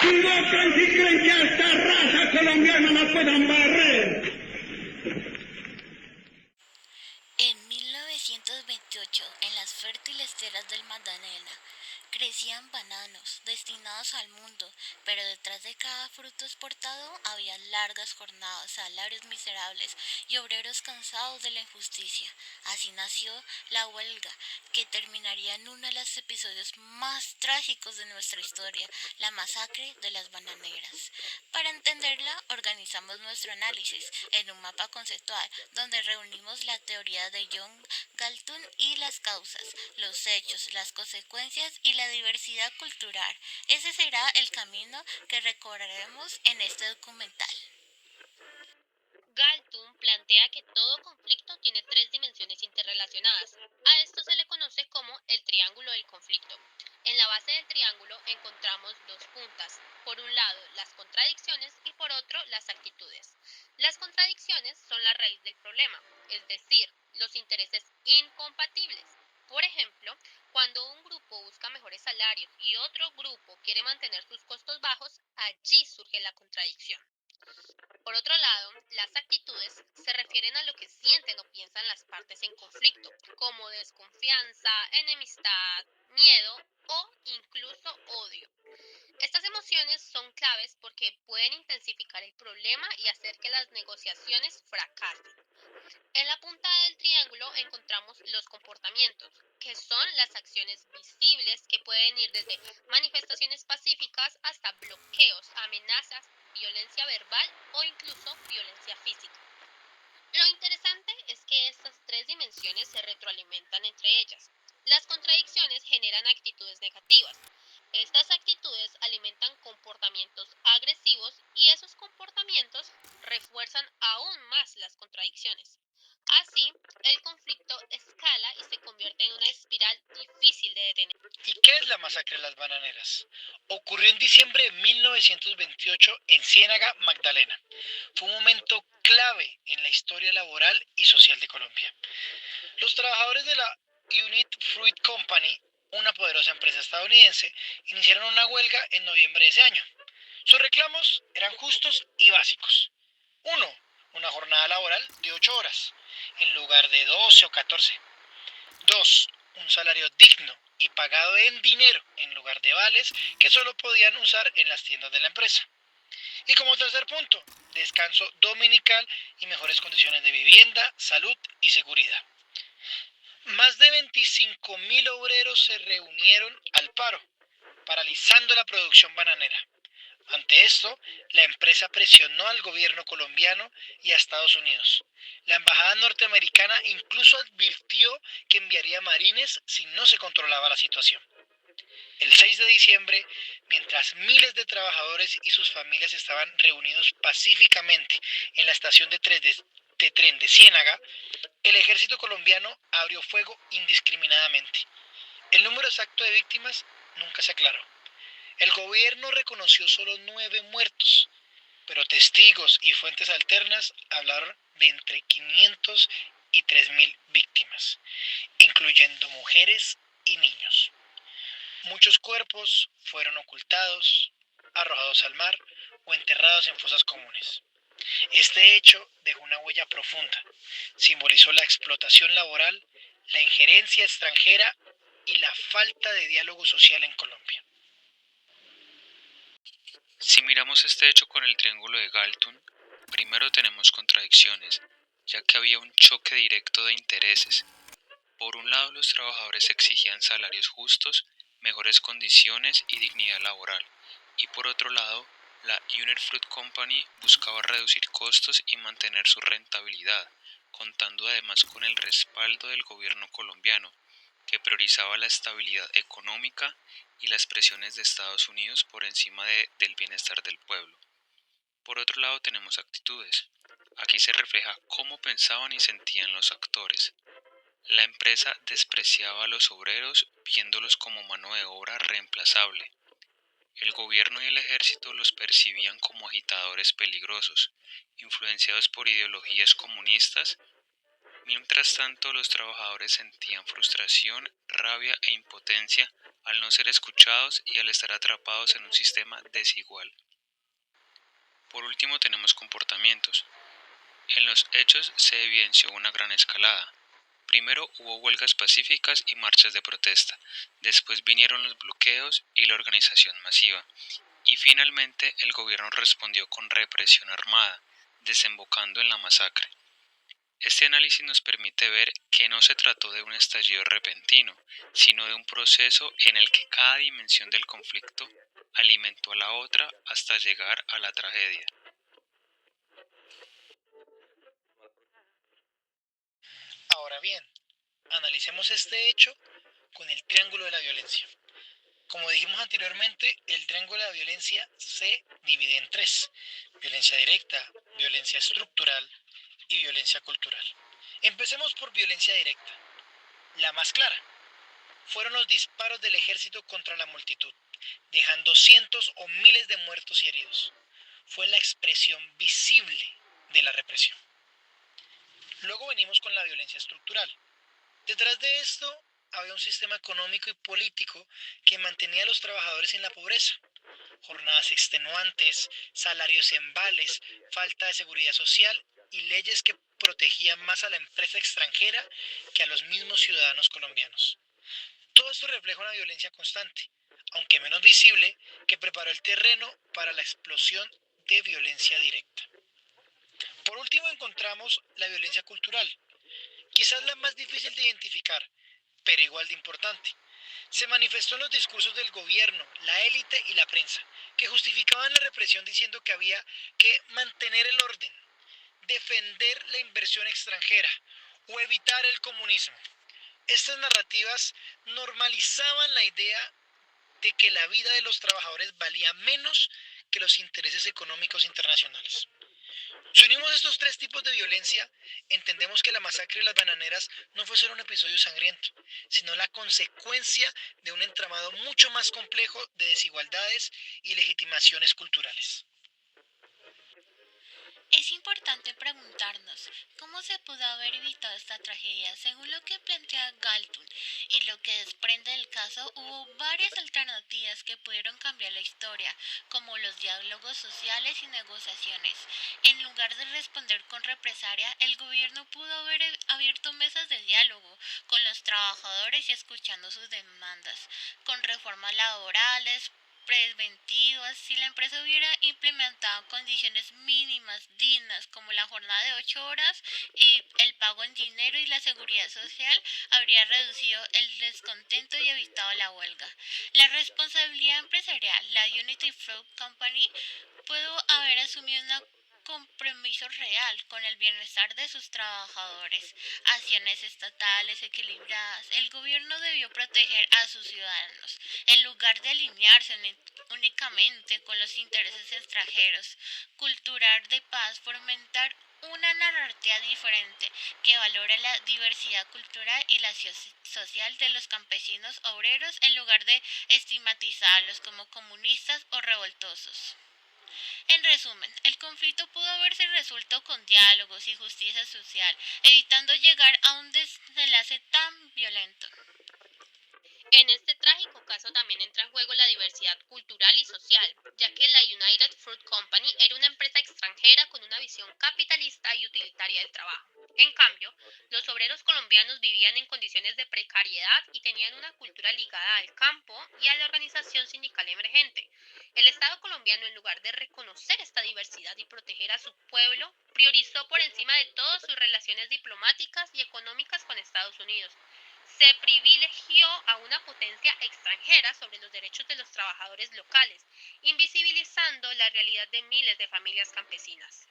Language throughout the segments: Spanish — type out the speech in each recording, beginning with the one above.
equivocan si creen que a esta raza colombiana la puedan barrer. En 1928, en las fértiles tierras del Magdalena, crecían bananos destinados al mundo, pero detrás de cada fruto exportado había largas jornadas, salarios miserables y obreros cansados de la injusticia. Así nació la huelga, que terminaría en uno de los episodios más trágicos de nuestra historia, la masacre de las bananeras. Para entenderla, organizamos nuestro análisis en un mapa conceptual donde reunimos la teoría de John Galton y las causas, los hechos, las consecuencias y la diversidad cultural. Ese será el camino que recorreremos en este documental. Galtung plantea que todo conflicto tiene tres dimensiones interrelacionadas. A esto se le conoce como el triángulo del conflicto. En la base del triángulo encontramos dos puntas. Por un lado, las contradicciones y por otro, las actitudes. Las contradicciones son la raíz del problema, es decir, los intereses incompatibles. Por ejemplo, cuando un grupo busca mejores salarios y otro grupo quiere mantener sus costos bajos, allí surge la contradicción. Por otro lado, las actitudes se refieren a lo que sienten o piensan las partes en conflicto, como desconfianza, enemistad, miedo o incluso odio. Estas emociones son claves porque pueden intensificar el problema y hacer que las negociaciones fracasen. En la punta del triángulo encontramos los comportamientos, que son las acciones visibles que pueden ir desde manifestaciones pacíficas hasta bloqueos, amenazas, violencia verbal o incluso violencia física. Lo interesante es que estas tres dimensiones se retroalimentan entre ellas. Las contradicciones generan actitudes negativas. Estas actitudes alimentan comportamientos agresivos y esos comportamientos refuerzan aún más las contradicciones. Así, el conflicto escala y se convierte en una espiral difícil de detener. ¿Y qué es la masacre de las bananeras? Ocurrió en diciembre de 1928 en Ciénaga, Magdalena. Fue un momento clave en la historia laboral y social de Colombia. Los trabajadores de la Unit Fruit Company, una poderosa empresa estadounidense, iniciaron una huelga en noviembre de ese año. Sus reclamos eran justos y básicos. 1. Una jornada laboral de 8 horas, en lugar de 12 o 14. 2. Un salario digno y pagado en dinero en lugar de vales que solo podían usar en las tiendas de la empresa. Y como tercer punto, descanso dominical y mejores condiciones de vivienda, salud y seguridad. Más de 25.000 obreros se reunieron al paro, paralizando la producción bananera. Ante esto, la empresa presionó al gobierno colombiano y a Estados Unidos. La embajada norteamericana incluso advirtió que enviaría marines si no se controlaba la situación. El 6 de diciembre, mientras miles de trabajadores y sus familias estaban reunidos pacíficamente en la estación de tren de Ciénaga, el ejército colombiano abrió fuego indiscriminadamente. El número exacto de víctimas nunca se aclaró. El gobierno reconoció solo 9 muertos, pero testigos y fuentes alternas hablaron de entre 500 y 3.000 víctimas, incluyendo mujeres y niños. Muchos cuerpos fueron ocultados, arrojados al mar o enterrados en fosas comunes. Este hecho dejó una huella profunda. Simbolizó la explotación laboral, la injerencia extranjera y la falta de diálogo social en Colombia. Si miramos este hecho con el triángulo de Galton, primero tenemos contradicciones, ya que había un choque directo de intereses. Por un lado, los trabajadores exigían salarios justos, mejores condiciones y dignidad laboral, y por otro lado, la United Fruit Company buscaba reducir costos y mantener su rentabilidad, contando además con el respaldo del gobierno colombiano, que priorizaba la estabilidad económica y las presiones de Estados Unidos por encima del bienestar del pueblo. Por otro lado tenemos actitudes. Aquí se refleja cómo pensaban y sentían los actores. La empresa despreciaba a los obreros viéndolos como mano de obra reemplazable. El gobierno y el ejército los percibían como agitadores peligrosos, influenciados por ideologías comunistas. Mientras tanto, los trabajadores sentían frustración, rabia e impotencia al no ser escuchados y al estar atrapados en un sistema desigual. Por último tenemos comportamientos. En los hechos se evidenció una gran escalada. Primero hubo huelgas pacíficas y marchas de protesta, después vinieron los bloqueos y la organización masiva, y finalmente el gobierno respondió con represión armada, desembocando en la masacre. Este análisis nos permite ver que no se trató de un estallido repentino, sino de un proceso en el que cada dimensión del conflicto alimentó a la otra hasta llegar a la tragedia. Ahora bien, analicemos este hecho con el triángulo de la violencia. Como dijimos anteriormente, el triángulo de la violencia se divide en tres: violencia directa, violencia estructural y violencia cultural. Empecemos por violencia directa. La más clara fueron los disparos del ejército contra la multitud, dejando cientos o miles de muertos y heridos. Fue la expresión visible de la represión. Luego venimos con la violencia estructural. Detrás de esto había un sistema económico y político que mantenía a los trabajadores en la pobreza. Jornadas extenuantes, salarios en vales, falta de seguridad social y leyes que protegían más a la empresa extranjera que a los mismos ciudadanos colombianos. Todo esto refleja una violencia constante, aunque menos visible, que preparó el terreno para la explosión de violencia directa. Por último encontramos la violencia cultural, quizás la más difícil de identificar, pero igual de importante. Se manifestó en los discursos del gobierno, la élite y la prensa, que justificaban la represión diciendo que había que mantener el orden, defender la inversión extranjera o evitar el comunismo. Estas narrativas normalizaban la idea de que la vida de los trabajadores valía menos que los intereses económicos internacionales. Si unimos estos tres tipos de violencia, entendemos que la masacre de las bananeras no fue solo un episodio sangriento, sino la consecuencia de un entramado mucho más complejo de desigualdades y legitimaciones culturales. Es importante preguntarnos cómo se pudo haber evitado esta tragedia. Según lo que plantea Galton y lo que desprende del caso, hubo varias alternativas que pudieron cambiar la historia, como los diálogos sociales y negociaciones. En lugar de responder con represalia, el gobierno pudo haber abierto mesas de diálogo con los trabajadores y escuchando sus demandas, con reformas laborales, preventivas. Si la empresa hubiera implementado condiciones mínimas dignas como la jornada de 8 horas y el pago en dinero y la seguridad social, habría reducido el descontento y evitado la huelga. La responsabilidad empresarial, la Unity Fruit Company pudo haber asumido un compromiso real con el bienestar de sus trabajadores, acciones estatales equilibradas. El gobierno debió proteger a sus ciudadanos, en lugar de alinearse únicamente con los intereses extranjeros, cultural de paz, fomentar una narrativa diferente que valora la diversidad cultural y la social de los campesinos obreros en lugar de estigmatizarlos como comunistas o revoltosos. En resumen, el conflicto pudo haberse resuelto con diálogos y justicia social, evitando llegar a un desenlace tan violento. En este trágico caso también entra en juego la diversidad cultural y social, ya que la United Fruit Company era una empresa extranjera con una visión capitalista y utilitaria del trabajo. En cambio, los obreros colombianos vivían en condiciones de precariedad y tenían una cultura ligada al campo y a la organización sindical emergente. El Estado colombiano, en lugar de reconocer esta diversidad y proteger a su pueblo, priorizó por encima de todo sus relaciones diplomáticas y económicas con Estados Unidos. Se privilegió a una potencia extranjera sobre los derechos de los trabajadores locales, invisibilizando la realidad de miles de familias campesinas.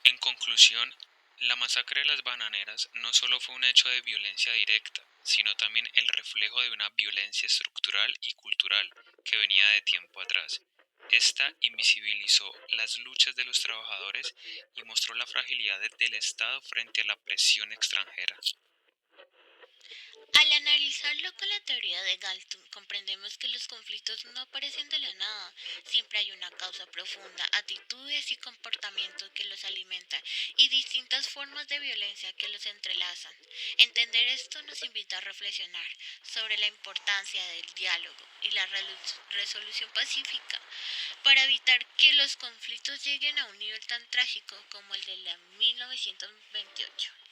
En conclusión, la masacre de las bananeras no solo fue un hecho de violencia directa, sino también el reflejo de una violencia estructural y cultural que venía de tiempo atrás. Esta invisibilizó las luchas de los trabajadores y mostró la fragilidad del Estado frente a la presión extranjera. Al analizarlo con la teoría de Galton, comprendemos que los conflictos no aparecen de la nada, siempre hay una causa profunda, actitudes y comportamientos que los alimentan y distintas formas de violencia que los entrelazan. Entender esto nos invita a reflexionar sobre la importancia del diálogo y la resolución pacífica para evitar que los conflictos lleguen a un nivel tan trágico como el de la 1928.